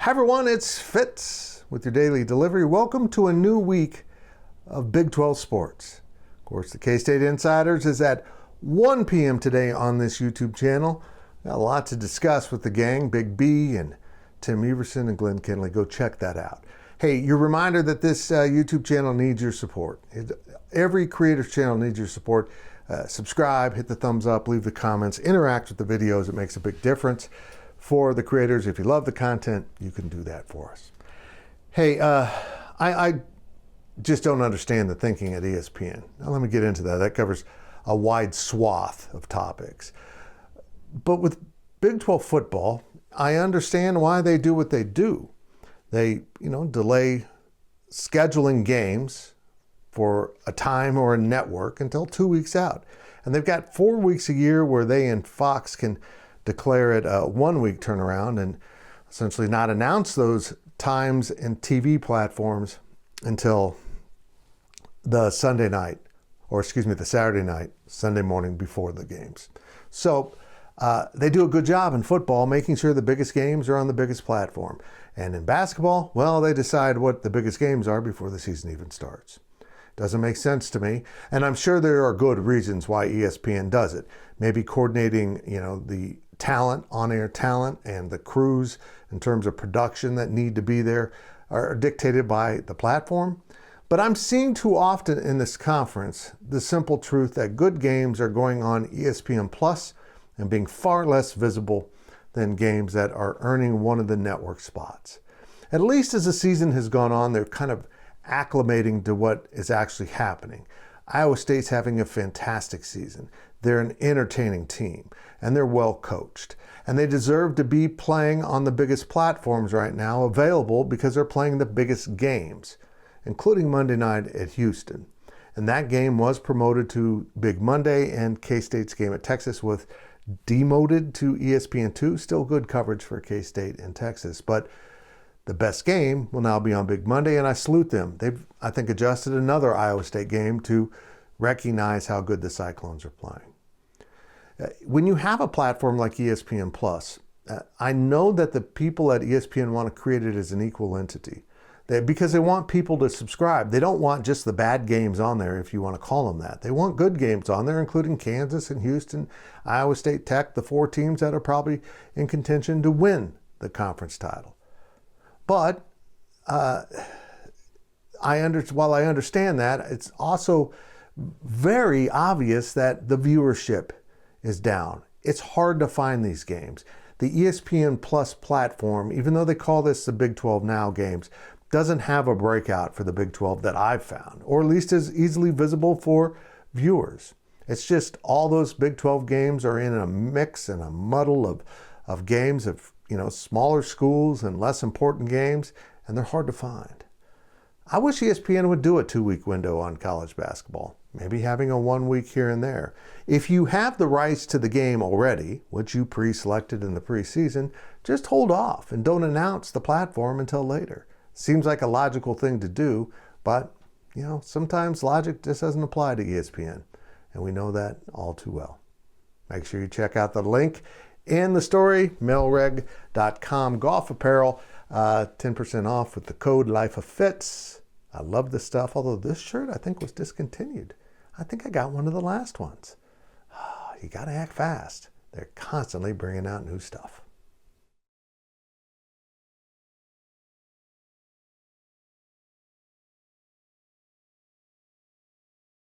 Hi everyone, it's Fitz with your daily delivery. Welcome to a new week of Big 12 sports. Of course, the K-State Insiders is at 1 p.m. today on this YouTube channel. Got a lot to discuss with the gang, Big B and Tim Everson and Glenn Kinley. Go check that out. Hey, your reminder that this YouTube channel needs your support. Every creator's channel needs your support. Subscribe, hit the thumbs up, leave the comments, interact with the videos. It makes a big difference for the creators. If you love the content, you can do that for us. Hey, I just don't understand the thinking at ESPN. Now let me get into that. That covers a wide swath of topics. But with Big 12 football, I understand why they do what they do. They, delay scheduling games for a time or a network until 2 weeks out. And they've got 4 weeks a year where they and Fox can declare it a 1 week turnaround and essentially not announce those times and TV platforms until the Saturday night, Sunday morning before the games. So they do a good job in football, making sure the biggest games are on the biggest platform. And in basketball, well, they decide what the biggest games are before the season even starts. Doesn't make sense to me. And I'm sure there are good reasons why ESPN does it. Maybe coordinating, the talent, on-air talent, and the crews in terms of production that need to be there are dictated by the platform. But I'm seeing too often in this conference the simple truth that good games are going on ESPN Plus and being far less visible than games that are earning one of the network spots. At least as the season has gone on, they're kind of acclimating to what is actually happening. Iowa State's having a fantastic season. They're an entertaining team, and they're well coached. And they deserve to be playing on the biggest platforms right now available because they're playing the biggest games, including Monday night at Houston. And that game was promoted to Big Monday, and K-State's game at Texas was demoted to ESPN2. Still good coverage for K-State and Texas, but the best game will now be on Big Monday, and I salute them. They've, I think, adjusted another Iowa State game to recognize how good the Cyclones are playing. When you have a platform like ESPN Plus, I know that the people at ESPN want to create it as an equal entity because they want people to subscribe. They don't want just the bad games on there, if you want to call them that. They want good games on there, including Kansas and Houston, Iowa State, Tech, the 4 teams that are probably in contention to win the conference title. But while I understand that, it's also very obvious that the viewership is down. It's hard to find these games. The ESPN Plus platform, even though they call this the Big 12 Now games, doesn't have a breakout for the Big 12 that I've found, or at least is easily visible for viewers. It's just all those Big 12 games are in a mix and a muddle of games of smaller schools and less important games, and they're hard to find. I wish ESPN would do a 2-week window on college basketball, maybe having a 1 week here and there. If you have the rights to the game already, which you pre-selected in the preseason, just hold off and don't announce the platform until later. Seems like a logical thing to do, but sometimes logic just doesn't apply to ESPN, and we know that all too well. Make sure you check out the link in the story, melreg.com, golf apparel, 10% off with the code LifeOfFitz. I love this stuff, although this shirt I think was discontinued. I think I got one of the last ones. You got to act fast. They're constantly bringing out new stuff.